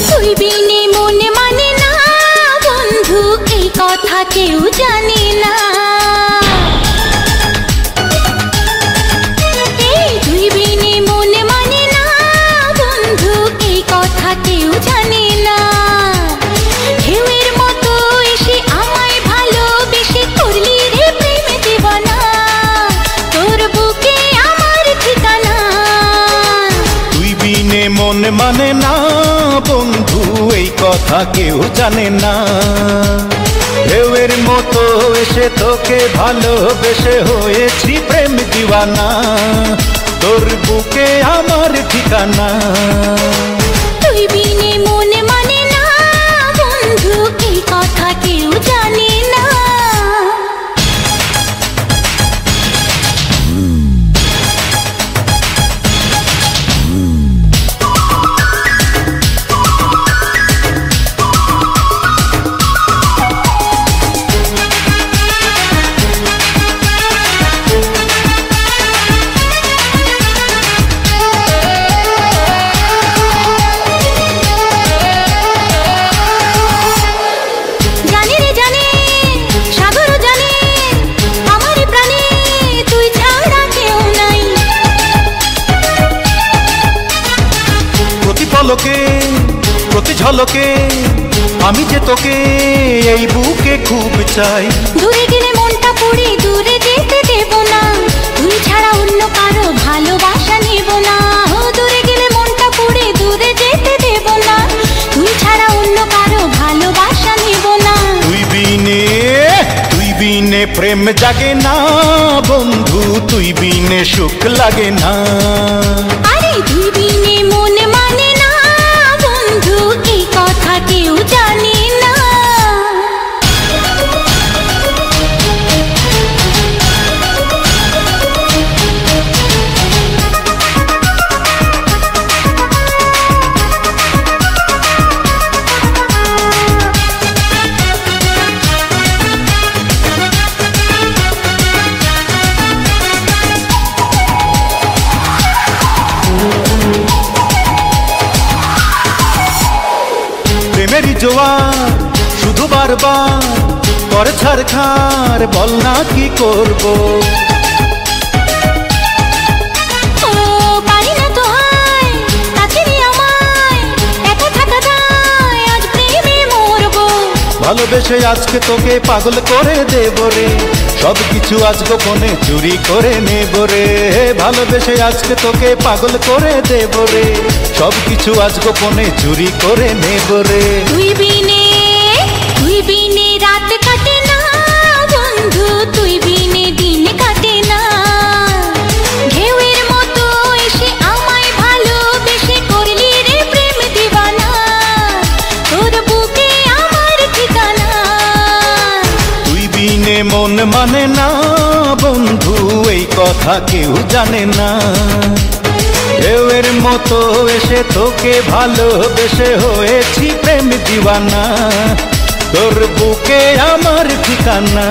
তুই বিনে মনে মানে না বন্ধু, এই কথা কেউ জানে না। তুই বিনে মনে মানে না বন্ধু, এই কথা কেউ জানে না। ঢেউয়ের মতো এসে আমায় ভালোবেসে করলি রে প্রেম দিবানা, তোর বুকে আমার ঠিকানা। তুই বিনে মন মানে না বন্ধু, এই কথা কেউ জানে না। ঢেউয়ের মতো এসে তোকে ভালোবেসে হয়েছি প্রেম দিওয়ানা, তোর বুকে আমার ঠিকানা। তুই বিনে মনে মানে না বন্ধু, এই কথা কেউ জানে না। প্রতি ঝলকে আমি যে তোকে এই বুকে খুব চাই। দূরে গেলে মনটা পুড়ে দূরে যেতে দেব না, তুই ছাড়া অন্য কারো ভালোবাসা নেব না। দূরে গেলে মনটা পুড়ে দূরে যেতে দেব না, তুই ছাড়া অন্য কারো ভালোবাসা নেব না। তুই বিনে প্রেম জাগে না বন্ধু, তুই বিনে সুখ লাগে না। আরে তুই বিনে মন মানে না বন্ধু, এই কথা কেউ জানে না। প্রেমেরই জোয়ার শুধু বারবার করে ছাড়খার, বল না কি করব। পারি না তো হায় কাছে নিয়ে আমায়, একা থাকা যায় আজ প্রেমে মরবো। ভালোবেসে আজকে তোকে পাগল করে দেব রে, সব কিছু আজ গোপনে চুরি করে নেব রে। ভালোবেসে আজকে তোকে পাগল করে দেব রে, সব কিছু আজ গোপনে চুরি করে নেব রে। তুই বিনে রাত কাটে না বন্ধু, তুই বিনে দিন কাটে না। ঢেউয়ের মতো এসে আমায় ভালোবেসে করলি রে প্রেম দিবানা, তোর বুকে আমার ঠিকানা। তুই বিনে মন মানে না বন্ধু, এই কথা কেউ জানে না। ঢেউয়ের মতো এসে তোকে ভালোবেসে হয়েছি প্রেম দিওয়ানা, তোর বুকে আমার ঠিকানা।